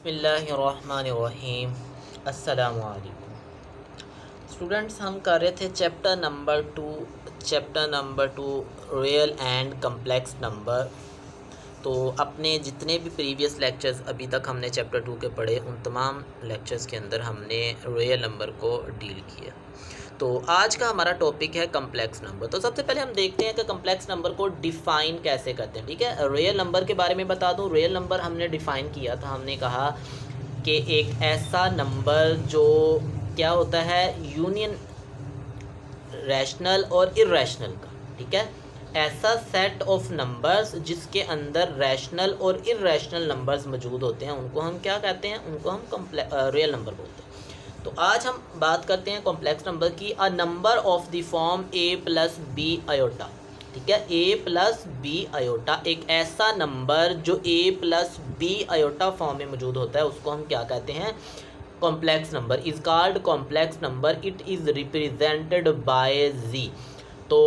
बिस्मिल्लाहिर्रहमानिर्रहीम। अस्सलामुअलैकुम स्टूडेंट्स, हम कर रहे थे chapter number two real and complex number. तो अपने जितने भी प्रीवियस लेक्चर्स अभी तक हमने चैप्टर 2 के पढ़े, उन तमाम लेक्चर्स के अंदर हमने रियल नंबर को डील किया। तो आज का हमारा टॉपिक है कम्प्लेक्स नंबर। तो सबसे पहले हम देखते हैं कि कम्प्लेक्स नंबर को डिफ़ाइन कैसे करते हैं। ठीक है, रियल नंबर के बारे में बता दूं। रियल नंबर हमने डिफ़ाइन किया था, हमने कहा कि एक ऐसा नंबर जो क्या होता है, यूनियन रैशनल और इर्रेशनल का। ठीक है, ऐसा सेट ऑफ नंबर्स जिसके अंदर रैशनल और इर्रेशनल नंबर्स मौजूद होते हैं, उनको हम क्या कहते हैं, उनको हम रियल नंबर बोलते हैं। तो आज हम बात करते हैं कॉम्प्लेक्स नंबर की। A number of the form a plus B iota. ठीक है, a प्लस बी आयोटा, एक ऐसा नंबर जो a plus B iota form में मौजूद होता है, उसको हम क्या कहते हैं, complex number. Is called complex number. It is represented by z। तो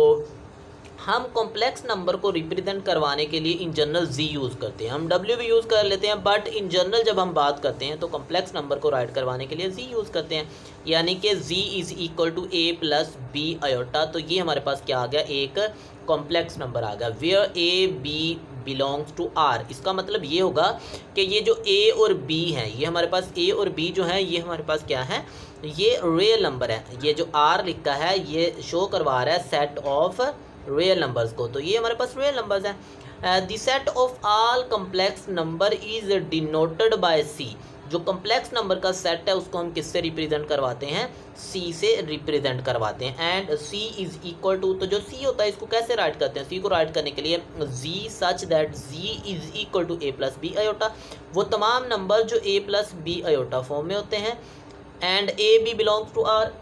हम कॉम्प्लेक्स नंबर को रिप्रेजेंट करवाने के लिए इन जनरल z यूज़ करते हैं, हम w भी यूज़ कर लेते हैं, बट इन जनरल जब हम बात करते हैं तो कॉम्प्लेक्स नंबर को राइट करवाने के लिए z यूज़ करते हैं। यानी कि z is equal to a plus B iota. तो ये हमारे पास क्या आ गया, एक कॉम्प्लेक्स नंबर आ गया। Where a b belongs to r। इसका मतलब ये होगा कि ये जो a और b हैं, ये हमारे पास a और b जो है, ये हमारे पास क्या है, ये रियल नंबर है। ये जो r लिखा है ये शो करवा रहा है सेट ऑफ रियल नंबर्स को। तो ये हमारे पास रियल नंबर्स हैं। The set of all complex number is denoted by C. जो कम्प्लेक्स नंबर का सेट है उसको हम किससे रिप्रेजेंट करवाते हैं, सी से रिप्रेजेंट करवाते हैं। And C is equal to, तो जो सी होता है इसको कैसे राइट करते हैं, सी को राइट करने के लिए Z such that Z is equal to A plus B iota. वो तमाम नंबर जो A plus B iota form में होते हैं। And A B belongs to R.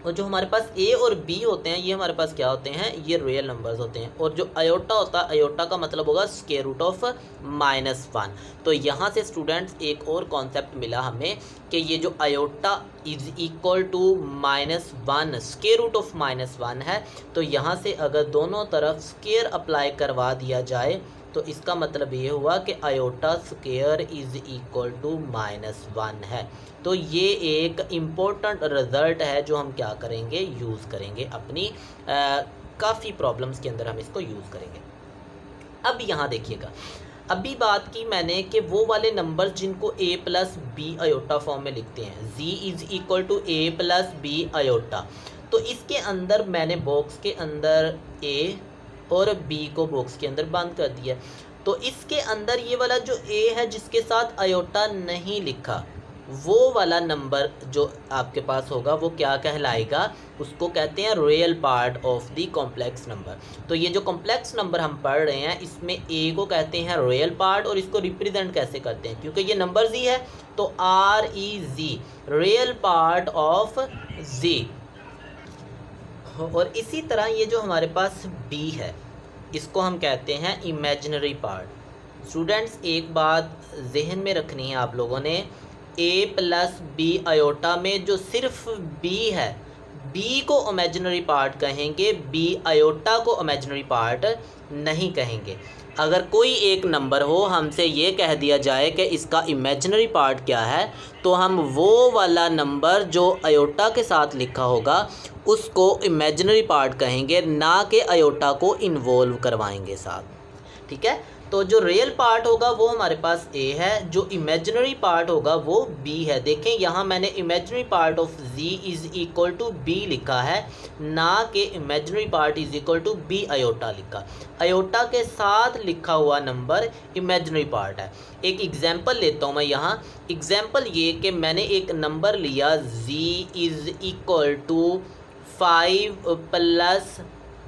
और जो हमारे पास a और b होते हैं ये हमारे पास क्या होते हैं, ये रियल नंबर्स होते हैं। और जो आयोटा होता है, आयोटा का मतलब होगा स्क्वायर रूट ऑफ -1। तो यहाँ से स्टूडेंट्स एक और कॉन्सेप्ट मिला हमें कि ये जो iota is equal to -1 square root of -1 है। तो यहाँ से अगर दोनों तरफ स्क्वायर अप्लाई करवा दिया जाए तो इसका मतलब ये हुआ कि iota square is equal to -1 है। तो ये एक इम्पोर्टेंट रिज़ल्ट है जो हम क्या करेंगे, यूज़ करेंगे अपनी काफ़ी प्रॉब्लम्स के अंदर हम इसको यूज़ करेंगे। अब यहाँ देखिएगा, अभी बात की मैंने कि वो वाले नंबर जिनको a plus B iota form में लिखते हैं, z is equal to a plus B iota. तो इसके अंदर मैंने बॉक्स के अंदर a और b को बॉक्स के अंदर बंद कर दिया। तो इसके अंदर ये वाला जो a है जिसके साथ आयोटा नहीं लिखा, वो वाला नंबर जो आपके पास होगा वो क्या कहलाएगा, उसको कहते हैं real part of the complex number. तो ये जो कॉम्प्लेक्स नंबर हम पढ़ रहे हैं इसमें a को कहते हैं रियल पार्ट। और इसको रिप्रेजेंट कैसे करते हैं, क्योंकि ये नंबर z है तो r e z, real part of z। और इसी तरह ये जो हमारे पास b है इसको हम कहते हैं इमेजिनरी पार्ट। स्टूडेंट्स एक बात जहन में रखनी है आप लोगों ने, a प्लस बी आयोटा में जो सिर्फ b है, b को इमेजिनरी पार्ट कहेंगे, b आयोटा को इमेजिनरी पार्ट नहीं कहेंगे। अगर कोई एक नंबर हो, हमसे ये कह दिया जाए कि इसका इमेजिनरी पार्ट क्या है, तो हम वो वाला नंबर जो आयोटा के साथ लिखा होगा उसको इमेजिनरी पार्ट कहेंगे, ना कि आयोटा को इन्वॉल्व करवाएंगे साथ। ठीक है, तो जो रियल पार्ट होगा वो हमारे पास a है, जो इमेजिनरी पार्ट होगा वो b है। देखें यहाँ मैंने imaginary part of z is equal to b लिखा है, ना कि imaginary part is equal to b iota लिखा। आयोटा के साथ लिखा हुआ नंबर इमेजिनरी पार्ट है। एक एग्जांपल लेता हूँ मैं यहाँ। एग्जांपल ये कि मैंने एक नंबर लिया z is equal to 5 plus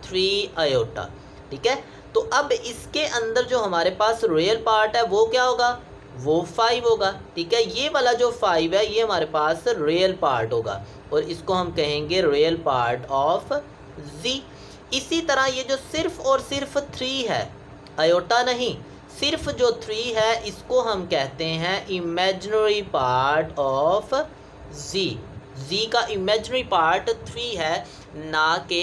3 iota. ठीक है, तो अब इसके अंदर जो हमारे पास रियल पार्ट है वो क्या होगा, वो 5 होगा। ठीक है, ये वाला जो 5 है ये हमारे पास रियल पार्ट होगा और इसको हम कहेंगे रियल पार्ट ऑफ z। इसी तरह ये जो सिर्फ और सिर्फ 3 है, आयोटा नहीं, सिर्फ जो 3 है इसको हम कहते हैं imaginary part of z। z का इमेजिनरी पार्ट 3 है, ना कि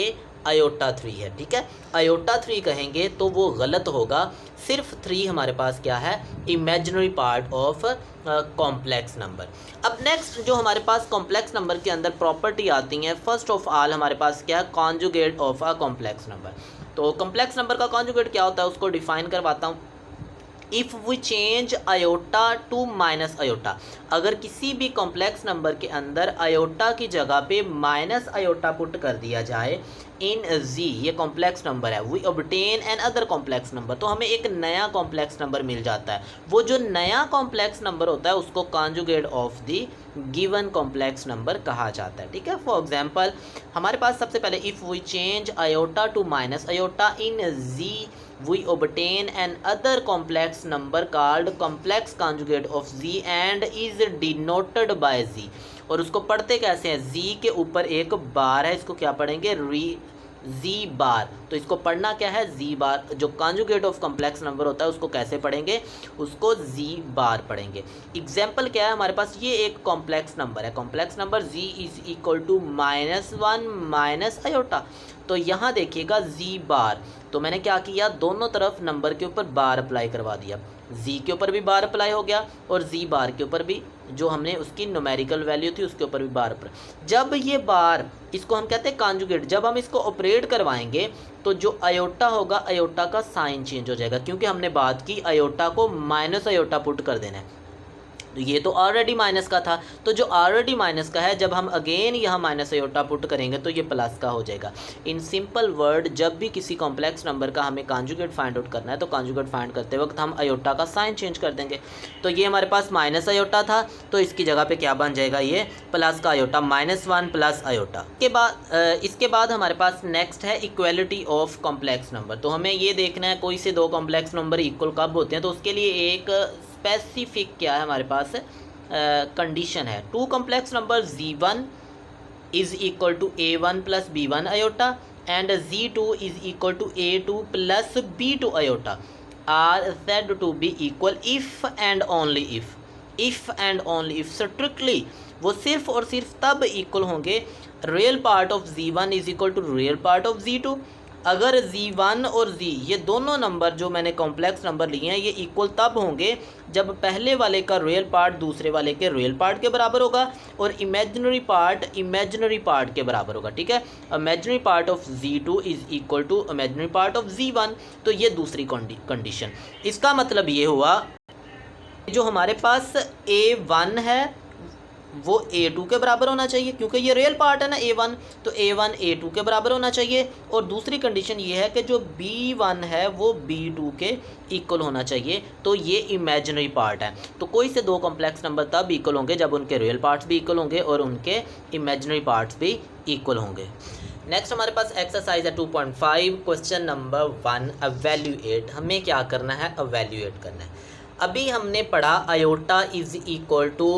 आयोटा 3 है, ठीक है। आयोटा 3 कहेंगे तो वो गलत होगा, सिर्फ 3 हमारे पास क्या है, imaginary part of complex number. अब नेक्स्ट जो हमारे पास कॉम्प्लेक्स नंबर के अंदर प्रॉपर्टी आती है, फर्स्ट ऑफ ऑल हमारे पास क्या है, conjugate of a complex number. तो कॉम्प्लेक्स नंबर का कॉन्जुगेट क्या होता है उसको डिफाइन करवाता हूँ। If we change iota to minus iota, अगर किसी भी कॉम्प्लेक्स नंबर के अंदर आयोटा की जगह पे माइनस आयोटा पुट कर दिया जाए इन जी, ये कॉम्प्लेक्स नंबर है, we obtain another complex number, तो हमें एक नया कॉम्प्लेक्स नंबर मिल जाता है। वो जो नया कॉम्प्लेक्स नंबर होता है उसको conjugate of the given complex number कहा जाता है, ठीक है। फॉर एग्जांपल हमारे पास सबसे पहले if we change iota to minus iota in Z we obtain an other complex number called complex conjugate of z and is denoted by z, और उसको पढ़ते कैसे हैं, z के ऊपर एक बार है, इसको क्या पढ़ेंगे, जी बार। तो इसको पढ़ना क्या है, जी बार। जो कॉन्जुगेट ऑफ कॉम्प्लेक्स नंबर होता है उसको कैसे पढ़ेंगे, उसको जी बार पढ़ेंगे। एग्जाम्पल क्या है हमारे पास, ये एक कॉम्प्लेक्स नंबर है, complex number Z is equal to -1 minus iota. तो यहाँ देखिएगा जी बार, तो मैंने क्या किया, दोनों तरफ नंबर के ऊपर बार अप्लाई करवा दिया, जी के ऊपर भी बार अप्लाई हो गया और जी बार के ऊपर भी जो हमने उसकी न्यूमेरिकल वैल्यू थी उसके ऊपर भी बार अप्लाई। जब ये बार, इसको हम कहते हैं कॉन्जुगेट, जब हम इसको ऑपरेट करवाएंगे तो जो आयोटा होगा, आयोटा का साइन चेंज हो जाएगा, क्योंकि हमने बात की आयोटा को माइनस आयोटा पुट कर देना है। तो ये तो ऑलरेडी माइनस का था, तो जो ऑलरेडी माइनस का है जब हम अगेन यहाँ माइनस आयोटा पुट करेंगे तो ये प्लस का हो जाएगा। इन सिंपल वर्ड, जब भी किसी कॉम्प्लेक्स नंबर का हमें कॉन्जुगेट फाइंड आउट करना है तो कॉन्जुगेट फाइंड करते वक्त हम आयोटा का साइन चेंज कर देंगे। तो ये हमारे पास माइनस आयोटा था, तो इसकी जगह पे क्या बन जाएगा, ये प्लस का आयोटा, -1 प्लस आयोटा। इसके बाद हमारे पास नेक्स्ट है इक्वलिटी ऑफ कॉम्प्लेक्स नंबर। तो हमें ये देखना है कोई से दो कॉम्प्लेक्स नंबर इक्वल कब होते हैं, तो उसके लिए एक स्पेसिफिक क्या है हमारे पास कंडीशन है। Two complex number Z1 is equal to A1 plus B1 iota and Z2 is equal to A2 plus B2 iota are said to be equal if and only if and only if. Strictly वो सिर्फ और सिर्फ तब इक्वल होंगे, real part of Z1 is equal to real part of Z2। अगर Z1 और Z ये दोनों नंबर जो मैंने कॉम्प्लेक्स नंबर लिए हैं ये इक्वल तब होंगे जब पहले वाले का रियल पार्ट दूसरे वाले के रियल पार्ट के बराबर होगा और इमेजिनरी पार्ट के बराबर होगा, ठीक है। Imaginary part of Z2 is equal to imaginary part of Z1। तो ये दूसरी कंडीशन। इसका मतलब ये हुआ जो हमारे पास A1 है वो A2 के बराबर होना चाहिए, क्योंकि ये रियल पार्ट है ना A1, तो A1 A2 के बराबर होना चाहिए। और दूसरी कंडीशन ये है कि जो B1 है वो B2 के इक्वल होना चाहिए, तो ये इमेजिनरी पार्ट है। तो कोई से दो कॉम्प्लेक्स नंबर तब इक्वल होंगे जब उनके रियल पार्ट्स भी इक्वल होंगे और उनके इमेजिनरी पार्ट्स भी इक्वल होंगे। नेक्स्ट हमारे पास एक्सरसाइज है 2.5, क्वेश्चन नंबर 1, एवेल्यूएट। हमें क्या करना है, एवेल्यूएट करना है। अभी हमने पढ़ा iota is equal to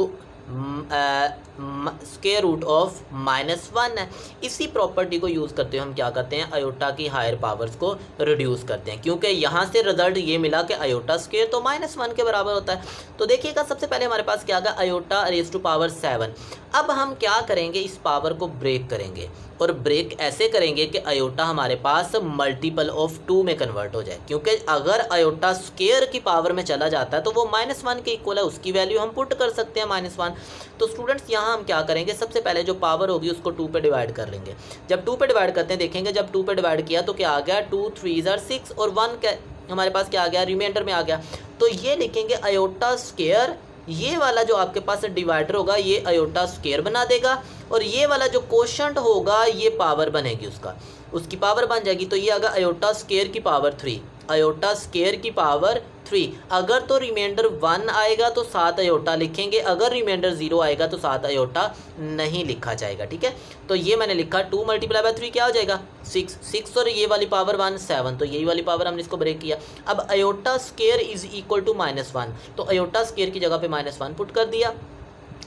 square root of -1 है। इसी प्रॉपर्टी को यूज़ करते हुए हम क्या करते हैं, आयोटा की हायर पावर्स को रिड्यूस करते हैं, क्योंकि यहाँ से रिजल्ट ये मिला कि आयोटा स्क्वायर तो -1 के बराबर होता है। तो देखिएगा सबसे पहले हमारे पास क्या आ गया, आयोटा रेज़ टू पावर 7। अब हम क्या करेंगे, इस पावर को ब्रेक करेंगे और ब्रेक ऐसे करेंगे कि आयोटा हमारे पास मल्टीपल ऑफ 2 में कन्वर्ट हो जाए, क्योंकि अगर आयोटा स्क्वायर की पावर में चला जाता है तो वो -1 के इक्वल है, उसकी वैल्यू हम पुट कर सकते हैं -1। तो स्टूडेंट्स यहाँ हम क्या करेंगे, सबसे पहले जो पावर होगी उसको 2 पे डिवाइड कर लेंगे। जब 2 पे डिवाइड करते हैं देखेंगे, जब 2 पे डिवाइड किया तो क्या आ गया, 2 3 are 6 और 1 हमारे पास क्या आ गया, रिमाइंडर में आ गया। तो ये लिखेंगे आयोटा स्क्वायर, ये वाला जो आपके पास डिवाइडर होगा ये आयोटा स्क्वायर बना देगा और ये वाला जो कोशंट होगा ये पावर बनेगी, उसकी पावर बन जाएगी। तो ये आएगा आयोटा स्क्वायर की पावर 3, आयोटा स्क्वायर की पावर 3। अगर तो रिमाइंडर 1 आएगा तो 7 आयोटा लिखेंगे, अगर रिमाइंडर 0 आएगा तो 7 आयोटा नहीं लिखा जाएगा, ठीक है। तो ये मैंने लिखा 2 × 3 क्या हो जाएगा, 6 और ये वाली पावर 1 7, तो यही वाली पावर हमने इसको ब्रेक किया। अब iota square is equal to -1, तो आयोटा स्क्वायर की जगह पे -1 पुट कर दिया।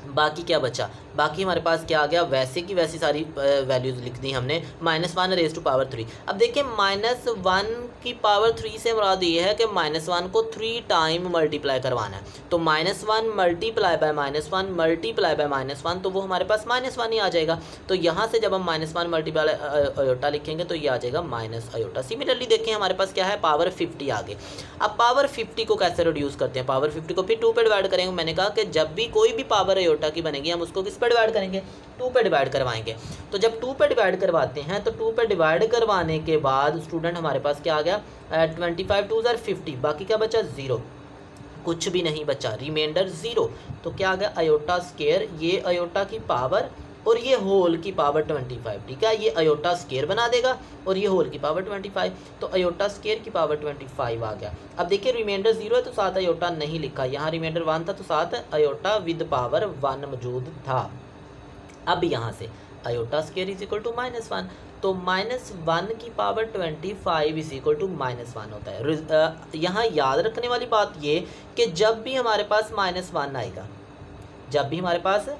बाकी क्या बचा, बाकी हमारे पास क्या आ गया, वैसे की वैसी सारी वैल्यूज़ लिख दी हमने, -1 रेज़ टू पावर 3। अब देखिए -1 की पावर 3 से मुराद ये है कि -1 को 3 टाइम मल्टीप्लाई करवाना है, तो -1 मल्टीप्लाई बाय -1 मल्टीप्लाई बाय -1, तो वो हमारे पास -1 ही आ जाएगा। तो यहाँ से जब हम -1 मल्टीप्लाई अयोटा लिखेंगे तो ये आ जाएगा माइनस अयोटा। सिमिलरली देखें हमारे पास क्या है, पावर 50 आ गई। अब पावर 50 को कैसे रिड्यूस करते हैं, पावर 50 को फिर 2 पे डिवाइड करेंगे। मैंने कहा कि जब भी कोई भी पावर अयोटा की बनेगी हम उसको किस पे डिवाइड करेंगे, 2 पे डिवाइड करवाएंगे। तो जब 2 पे डिवाइड करवाते हैं तो 2 पे डिवाइड करवाने के बाद स्टूडेंट हमारे पास क्या आ गया, 25 2 ज़ार 50, बाकी क्या बचा 0, कुछ भी नहीं बचा, रिमाइंडर 0। तो क्या आ गया, अयोटा स्केयर, ये अयोटा की पावर और ये होल की पावर 25, ठीक है, ये अयोटा स्केयर बना देगा और ये होल की पावर 25, तो अयोटा स्केयर की पावर 25 आ गया। अब देखिए रिमाइंडर 0 है तो साथ अयोटा नहीं लिखा, यहाँ रिमाइंडर 1 था तो साथ अयोटा विद पावर 1 मौजूद था। अब यहाँ से iota square is equal to -1, तो -1 की पावर 25 इज इक्वल टू -1 होता है। यहाँ याद रखने वाली बात ये कि जब भी हमारे पास -1 आएगा, जब भी हमारे पास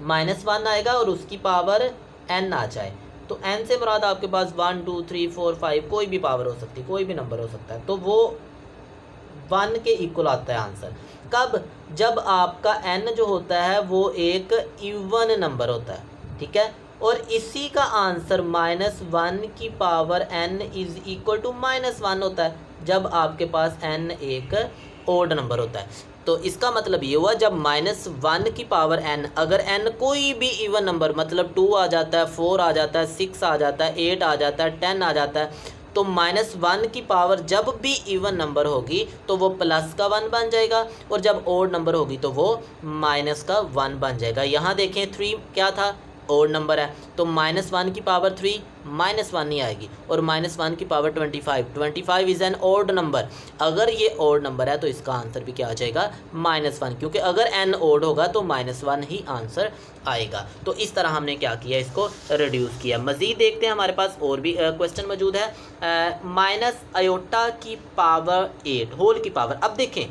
-1 आएगा और उसकी पावर n आ जाए, तो n से मुराद आपके पास 1 2 3 4 5 कोई भी पावर हो सकती है, कोई भी नंबर हो सकता है, तो वो 1 के इक्वल आता है आंसर। कब, जब आपका n जो होता है वो एक इवन नंबर होता है, ठीक है, और इसी का आंसर -1 की power n is equal to -1 होता है जब आपके पास n एक ओड नंबर होता है। तो इसका मतलब ये हुआ जब -1 की पावर n, अगर n कोई भी इवन नंबर, मतलब 2 आ जाता है, 4 आ जाता है, 6 आ जाता है, 8 आ जाता है, 10 आ जाता है, तो -1 की पावर जब भी इवन नंबर होगी तो वो प्लस का 1 बन जाएगा, और जब ओड नंबर होगी तो वो माइनस का 1 बन जाएगा। यहाँ देखें 3 क्या था, ओड नंबर है, तो -1 की पावर 3 -1 ही आएगी, और -1 की power 25 is an odd number. अगर ये ओड नंबर है तो इसका आंसर भी क्या आ जाएगा, -1, क्योंकि अगर n ओड होगा तो -1 ही आंसर आएगा। तो इस तरह हमने क्या किया, इसको रिड्यूस किया। मज़ीद देखते हैं, हमारे पास और भी क्वेश्चन मौजूद है। माइनस अयोटा की पावर 8 होल की पावर। अब देखें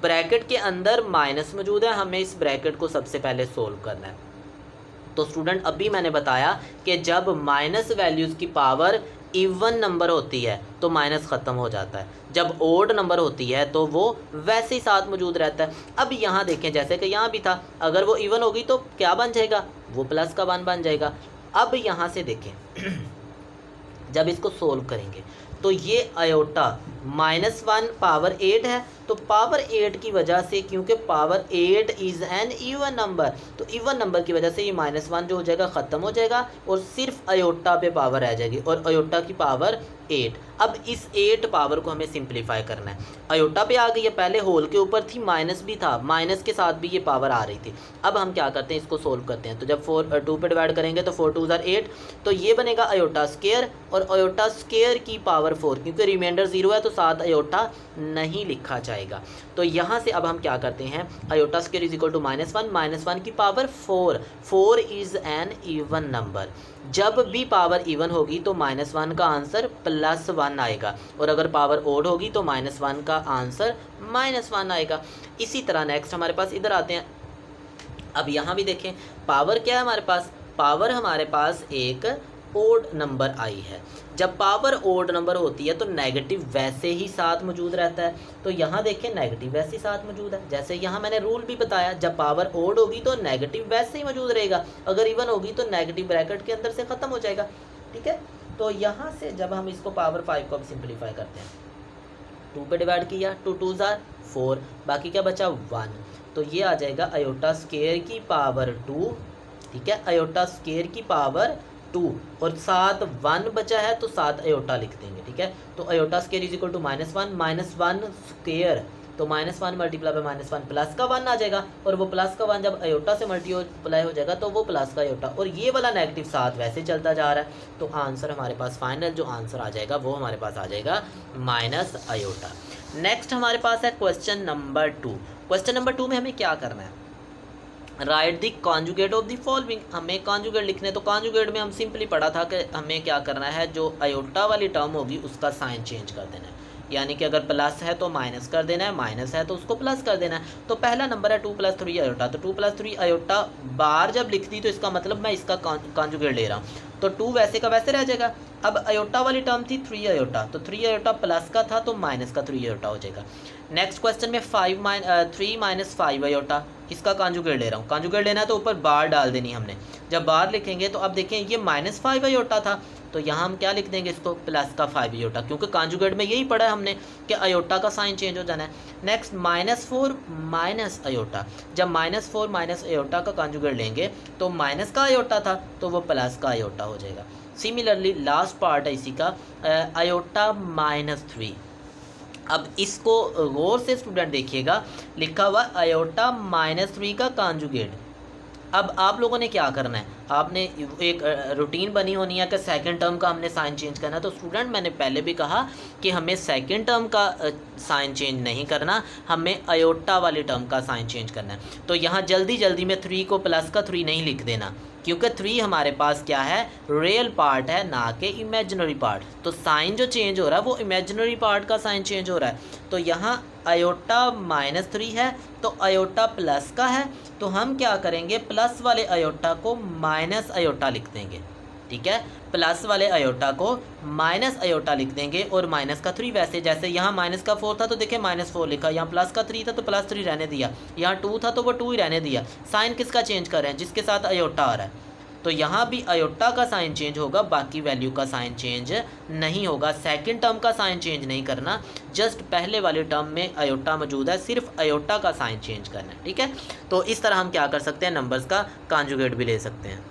ब्रैकेट के अंदर माइनस मौजूद है, हमें इस ब्रैकेट को सबसे पहले सोल्व करना है। तो स्टूडेंट अभी मैंने बताया कि जब माइनस वैल्यूज़ की पावर इवन नंबर होती है तो माइनस ख़त्म हो जाता है, जब ओड नंबर होती है तो वो वैसे ही साथ मौजूद रहता है। अब यहाँ देखें जैसे कि यहाँ भी था, अगर वो इवन होगी तो क्या बन जाएगा, वो प्लस का 1 बन जाएगा। अब यहाँ से देखें जब इसको सोल्व करेंगे तो ये अयोटा -1 पावर 8 है, तो पावर 8 की वजह से, क्योंकि power 8 is an even number, तो इवन नंबर की वजह से ये -1 जो हो जाएगा ख़त्म हो जाएगा और सिर्फ अयोटा पे पावर रह जाएगी, और अयोटा की पावर 8। अब इस 8 पावर को हमें सिंप्लीफाई करना है। अयोटा पे आ गई है, पहले होल के ऊपर थी, माइनस भी था, माइनस के साथ भी ये पावर आ रही थी। अब हम क्या करते हैं, इसको सोल्व करते हैं। तो जब 2 पे डिवाइड करेंगे तो 4 2 ज़ार 8, तो ये बनेगा अयोटा स्केयर, और अयोटा स्केयर की पावर 4, क्योंकि रिमाइंडर 0 है तो साथ अयोटा नहीं लिखा जाएगा। तो यहाँ से अब हम क्या करते हैं, iota square is equal to -1 की power 4 is an even number. जब भी पावर इवन होगी तो -1 का आंसर +1 आएगा, और अगर पावर ओड होगी तो -1 का आंसर -1 आएगा। इसी तरह नेक्स्ट हमारे पास इधर आते हैं। अब यहाँ भी देखें पावर क्या है हमारे पास, पावर हमारे पास एक ओड नंबर आई है। जब पावर ओड नंबर होती है तो नेगेटिव वैसे ही साथ मौजूद रहता है, तो यहाँ देखें नेगेटिव वैसे ही साथ मौजूद है। जैसे यहाँ मैंने रूल भी बताया, जब पावर ओड होगी तो नेगेटिव वैसे ही मौजूद रहेगा, अगर इवन होगी तो नेगेटिव ब्रैकेट के अंदर से ख़त्म हो जाएगा, ठीक है। तो यहाँ से जब हम इसको पावर 5 को अब सिंप्लीफाई करते हैं, 2 पे डिवाइड किया, 2 2 ज़ार 4, बाकी क्या बचा 1, तो ये आ जाएगा अयोटा स्केयर की पावर 2, ठीक है, अयोटा स्केयर की पावर 2, और साथ 1 बचा है तो साथ अयोटा लिख देंगे, ठीक है। तो iota square is equal to -1 square, तो -1 मल्टीप्लाई बाय -1 प्लस का 1 आ जाएगा, और वो प्लस का 1 जब अयोटा से मल्टीप्लाई हो जाएगा तो वो प्लस का अयोटा, और ये वाला नेगेटिव साथ वैसे चलता जा रहा है। तो आंसर हमारे पास फाइनल जो आंसर आ जाएगा वो हमारे पास आ जाएगा माइनस अयोटा। नेक्स्ट हमारे पास है क्वेश्चन नंबर 2। क्वेश्चन नंबर 2 में हमें क्या करना है, right the conjugate of the following. हमें कॉन्जुगेट लिखने, तो कॉन्जुगेट में हम सिंपली पढ़ा था कि हमें क्या करना है, जो अयोटा वाली टर्म होगी उसका साइन चेंज कर देना है। यानी कि अगर प्लस है तो माइनस कर देना है, माइनस है तो उसको प्लस कर देना है। तो पहला नंबर है 2 + 3 आयोटा, तो 2 + 3 आयोटा बार जब लिख दी तो इसका मतलब मैं इसका कॉन्जुगेट ले रहा हूँ, तो 2 वैसे का वैसे रह जाएगा। अब आयोटा वाली टर्म थी 3 आयोटा, तो 3 आयोटा प्लस का था तो माइनस का 3 आयोटा हो जाएगा। नेक्स्ट क्वेश्चन में 3 - 5 आयोटा, इसका कॉन्जुगेट ले रहा हूँ। कॉन्जुगेट लेना है तो ऊपर बार डाल देनी हमने। जब बार लिखेंगे तो अब देखें ये -5 आयोटा था, तो यहाँ हम क्या लिख देंगे इसको, प्लस का 5 आयोटा, क्योंकि कॉन्जुगेट में यही पढ़ा है हमने कि आयोटा का साइन चेंज हो जाना है। नेक्स्ट -4 - आयोटा, जब -4 - आयोटा का कॉन्जुगेट लेंगे तो माइनस का आयोटा था तो वो प्लस का आयोटा हो जाएगा। सिमिलरली लास्ट पार्ट है इसी का, आयोटा -3। अब इसको गौर से स्टूडेंट देखिएगा, लिखा हुआ आयोटा -3 का कॉन्जुगेट। अब आप लोगों ने क्या करना है, आपने एक रूटीन बनी होनी है कि सेकंड टर्म का हमने साइन चेंज करना है। तो स्टूडेंट मैंने पहले भी कहा कि हमें सेकंड टर्म का साइन चेंज नहीं करना, हमें आयोटा वाली टर्म का साइन चेंज करना है। तो यहाँ जल्दी जल्दी में 3 को प्लस का 3 नहीं लिख देना, क्योंकि 3 हमारे पास क्या है, रियल पार्ट है ना कि इमेजिनरी पार्ट। तो साइन जो चेंज हो रहा है वो इमेजिनरी पार्ट का साइन चेंज हो रहा है। तो यहाँ आयोटा -3 है तो आयोटा प्लस का है, तो हम क्या करेंगे, प्लस वाले आयोटा को माइनस आयोटा लिख देंगे। ठीक है, प्लस वाले आयोटा को माइनस आयोटा लिख देंगे और माइनस का 3 वैसे जैसे यहाँ माइनस का 4 था तो देखिए -4 लिखा, यहाँ प्लस का 3 था तो +3 रहने दिया, यहाँ 2 था तो वो 2 ही रहने दिया। साइन किसका चेंज कर रहे हैं, जिसके साथ आयोटा आ रहा है। तो यहाँ भी आयोटा का साइन चेंज होगा, बाकी वैल्यू का साइन चेंज नहीं होगा। सेकंड टर्म का साइन चेंज नहीं करना, जस्ट पहले वाले टर्म में आयोटा मौजूद है, सिर्फ आयोटा का साइन चेंज करना है। ठीक है, तो इस तरह हम क्या कर सकते हैं, नंबर्स का कॉन्जुगेट भी ले सकते हैं।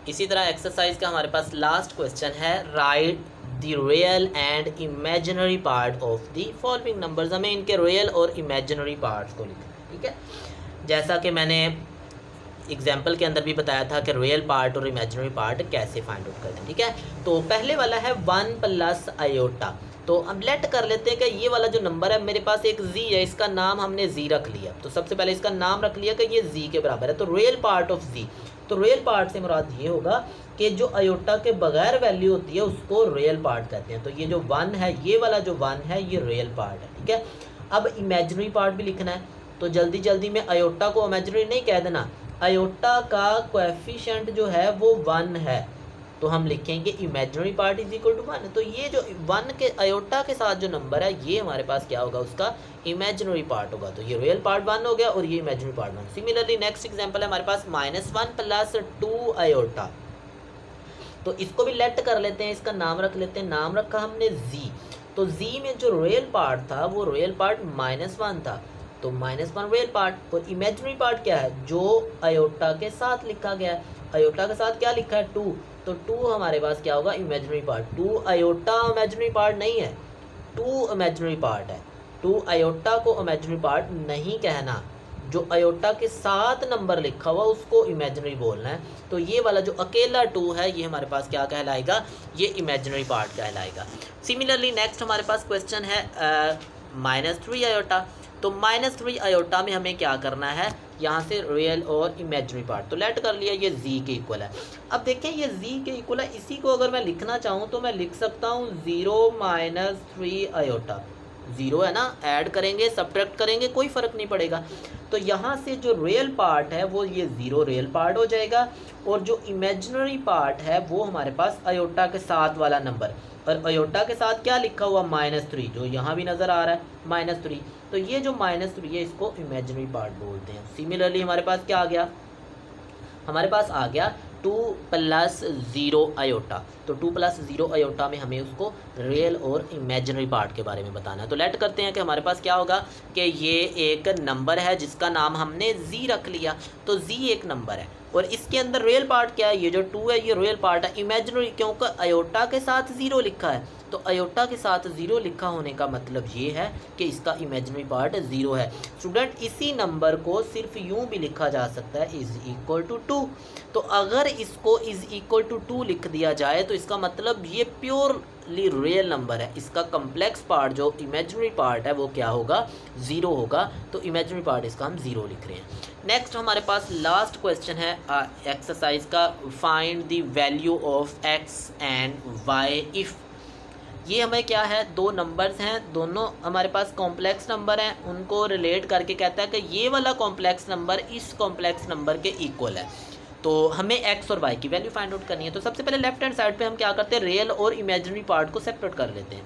इसी तरह एक्सरसाइज का हमारे पास लास्ट क्वेश्चन है, right the real and imaginary part of the following numbers. हमें इनके रियल और इमेजिनरी पार्ट्स को लिखना है। ठीक है, जैसा कि मैंने एग्जाम्पल के अंदर भी बताया था कि रियल पार्ट और इमेजिनरी पार्ट कैसे फाइंड आउट करते हैं। ठीक है, तो पहले वाला है 1 + आयोटा। तो हम लेट कर लेते हैं कि ये वाला जो नंबर है, मेरे पास एक जी है, इसका नाम हमने जी रख लिया। तो सबसे पहले इसका नाम रख लिया कि ये जी के बराबर है, तो रियल पार्ट ऑफ जी। तो रियल पार्ट से मुराद ये होगा कि जो आयोटा के बगैर वैल्यू होती है उसको रियल पार्ट कहते हैं। तो ये जो 1 है, ये वाला जो 1 है, ये रियल पार्ट है। ठीक है, अब इमेजिनरी पार्ट भी लिखना है, तो जल्दी जल्दी में आयोटा को इमेजिनरी नहीं कह देना, आयोटा का कोएफिशिएंट जो है वो 1 है, तो हम लिखेंगे इमेजिनरी पार्ट = 1। तो ये जो 1 के आयोटा के साथ जो नंबर है, ये हमारे पास क्या होगा, उसका इमेजिनरी पार्ट होगा। तो ये रियल पार्ट 1 हो गया और ये imaginary part 1। Similarly next example है हमारे पास -1 + 2 आयोटा। तो इसको भी लेट कर लेते हैं, इसका नाम रख लेते हैं, नाम रखा हमने जी। तो जी में जो रियल पार्ट था वो रियल पार्ट -1 था, तो -1 रियल पार्ट। और इमेजिनरी पार्ट क्या है, जो आयोटा के साथ लिखा गया है। आयोटा के साथ क्या लिखा है, 2, तो 2 हमारे पास क्या होगा, imaginary part. 2 iota imaginary part नहीं है, 2 इमेजिनरी पार्ट है। 2 आयोटा को इमेजिनरी पार्ट नहीं कहना, जो आयोटा के साथ नंबर लिखा हुआ उसको इमेजिनरी बोलना है। तो ये वाला जो अकेला 2 है, ये हमारे पास क्या कहलाएगा, ये इमेजिनरी पार्ट कहलाएगा। सिमिलरली नेक्स्ट हमारे पास क्वेश्चन है -3 आयोटा। तो -3 आयोटा में हमें क्या करना है, यहाँ से रियल और इमेजिनरी पार्ट तो लेट कर लिया, ये जी के इक्वल है। अब देखें ये जी के इक्वल है, इसी को अगर मैं लिखना चाहूँ तो मैं लिख सकता हूँ 0 - 3 आयोटा। 0 है ना, ऐड करेंगे सब्ट्रैक्ट करेंगे कोई फ़र्क नहीं पड़ेगा। तो यहाँ से जो रियल पार्ट है वो ये 0 रियल पार्ट हो जाएगा, और जो इमेजिनरी पार्ट है वो हमारे पास आयोटा के साथ वाला नंबर, और आयोटा के साथ क्या लिखा हुआ, -3, जो यहाँ भी नज़र आ रहा है -3। तो ये जो -3 है इसको इमेजिनरी पार्ट बोलते हैं। सिमिलरली हमारे पास क्या आ गया, हमारे पास आ गया 2 + 0 आयोटा। तो 2 + 0 आयोटा में हमें उसको रियल और इमेजिनरी पार्ट के बारे में बताना है। तो लेट करते हैं कि हमारे पास क्या होगा कि ये एक नंबर है जिसका नाम हमने जी रख लिया। तो जी एक नंबर है और इसके अंदर रियल पार्ट क्या है, ये जो 2 है ये रियल पार्ट है। इमेजिनरी क्योंकि आयोटा के साथ 0 लिखा है, तो आयोटा के साथ 0 लिखा होने का मतलब ये है कि इसका इमेजिनरी पार्ट 0 है। स्टूडेंट इसी नंबर को सिर्फ यूँ भी लिखा जा सकता है = 2। तो अगर इसको = 2 लिख दिया जाए तो इसका मतलब ये प्योरली रियल नंबर है। इसका कम्प्लेक्स पार्ट जो इमेजिनरी पार्ट है वो क्या होगा, 0 होगा। तो इमेजिनरी पार्ट इसका हम 0 लिख रहे हैं। नेक्स्ट हमारे पास लास्ट क्वेश्चन है एक्सरसाइज का, find the value of x and y if ये हमें क्या है, दो नंबर्स हैं, दोनों हमारे पास कॉम्प्लेक्स नंबर हैं, उनको रिलेट करके कहता है कि ये वाला कॉम्प्लेक्स नंबर इस कॉम्प्लेक्स नंबर के इक्वल है। तो हमें एक्स और वाई की वैल्यू फाइंड आउट करनी है। तो सबसे पहले लेफ्ट हैंड साइड पे हम क्या करते हैं, रियल और इमेजिनरी पार्ट को सेपरेट कर लेते हैं।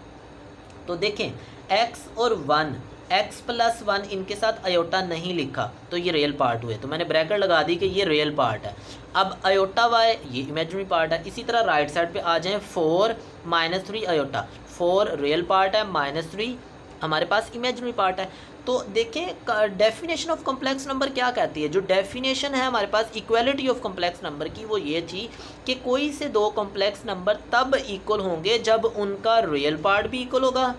तो देखें एक्स और वन, एक्स प्लस वन इनके साथ अयोटा नहीं लिखा तो ये रियल पार्ट हुए, तो मैंने ब्रैकेट लगा दी कि ये रियल पार्ट है। अब अयोटा वाई ये इमेजिनरी पार्ट है। इसी तरह राइट साइड पे आ जाएं, 4 - 3 अयोटा, 4 रियल पार्ट है, -3 हमारे पास इमेजिनरी पार्ट है। तो देखें डेफिनेशन ऑफ कॉम्प्लेक्स नंबर क्या कहती है, जो डेफिनेशन है हमारे पास इक्वलिटी ऑफ कॉम्प्लेक्स नंबर की, वो ये थी कि कोई से दो कॉम्प्लेक्स नंबर तब इक्वल होंगे जब उनका रियल पार्ट भी इक्वल होगा,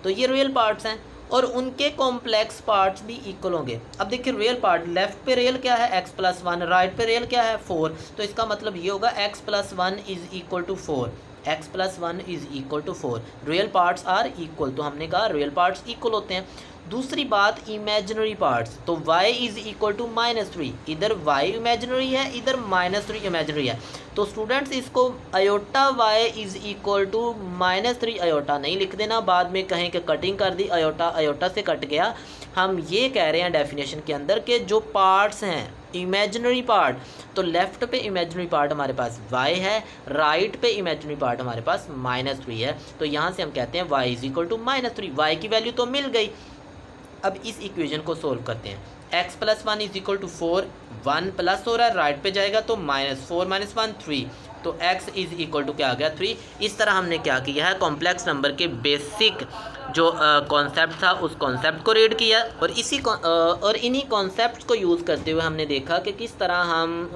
तो ये रियल पार्ट्स हैं, और उनके कॉम्प्लेक्स पार्ट्स भी इक्वल होंगे। अब देखिए रियल पार्ट, लेफ्ट पे रियल क्या है, x + 1, राइट पे रियल क्या है, 4, तो इसका मतलब ये होगा x + 1 = 4, x + 1 = 4, real parts are equal, तो हमने कहा रियल पार्ट्स इक्वल होते हैं। दूसरी बात इमेजिनरी पार्ट्स, तो y = -3, इधर y इमेजिनरी है, इधर -3 इमेजिनरी है, तो स्टूडेंट्स इसको अयोटा y -3 अयोटा नहीं लिख देना, बाद में कहें कि कटिंग कर दी, अयोटा अयोटा से कट गया। हम ये कह रहे हैं डेफिनेशन के अंदर के जो पार्ट्स हैं इमेजिनरी पार्ट, तो लेफ़्ट पे इमेजिनरी पार्ट हमारे पास y है, राइट पे इमेजिनरी पार्ट हमारे पास -3 है, तो यहाँ से हम कहते हैं y = -3, y की वैल्यू तो मिल गई। अब इस इक्वेशन को सोल्व करते हैं, x + 1 = 4, 1 प्लस हो रहा है, राइट पे जाएगा तो -4 - 1 3, तो x = क्या आ गया 3। इस तरह हमने क्या किया है, कॉम्प्लेक्स नंबर के बेसिक जो कॉन्सेप्ट था उस कॉन्सेप्ट को रीड किया, और इन्हीं कॉन्सेप्ट्स को यूज़ करते हुए हमने देखा कि किस तरह हम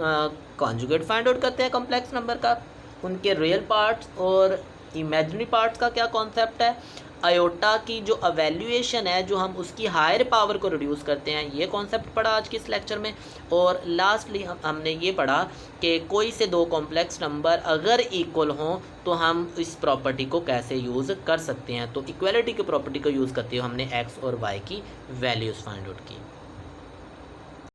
कॉन्जुगेट फाइंड आउट करते हैं कॉम्प्लेक्स नंबर का, उनके रियल पार्ट्स और इमेजिनरी पार्ट्स का क्या कॉन्सेप्ट है, अयोटा की जो अवेल्यूएशन है, जो हम उसकी हायर पावर को रिड्यूस करते हैं, ये कॉन्सेप्ट पढ़ा आज के इस लेक्चर में। और लास्टली हमने ये पढ़ा कि कोई से दो कॉम्प्लेक्स नंबर अगर इक्वल हों तो हम इस प्रॉपर्टी को कैसे यूज़ कर सकते हैं। तो इक्वलिटी की प्रॉपर्टी को यूज़ करते हुए हमने एक्स और वाई की वैल्यूज़ फाइंड आउट की।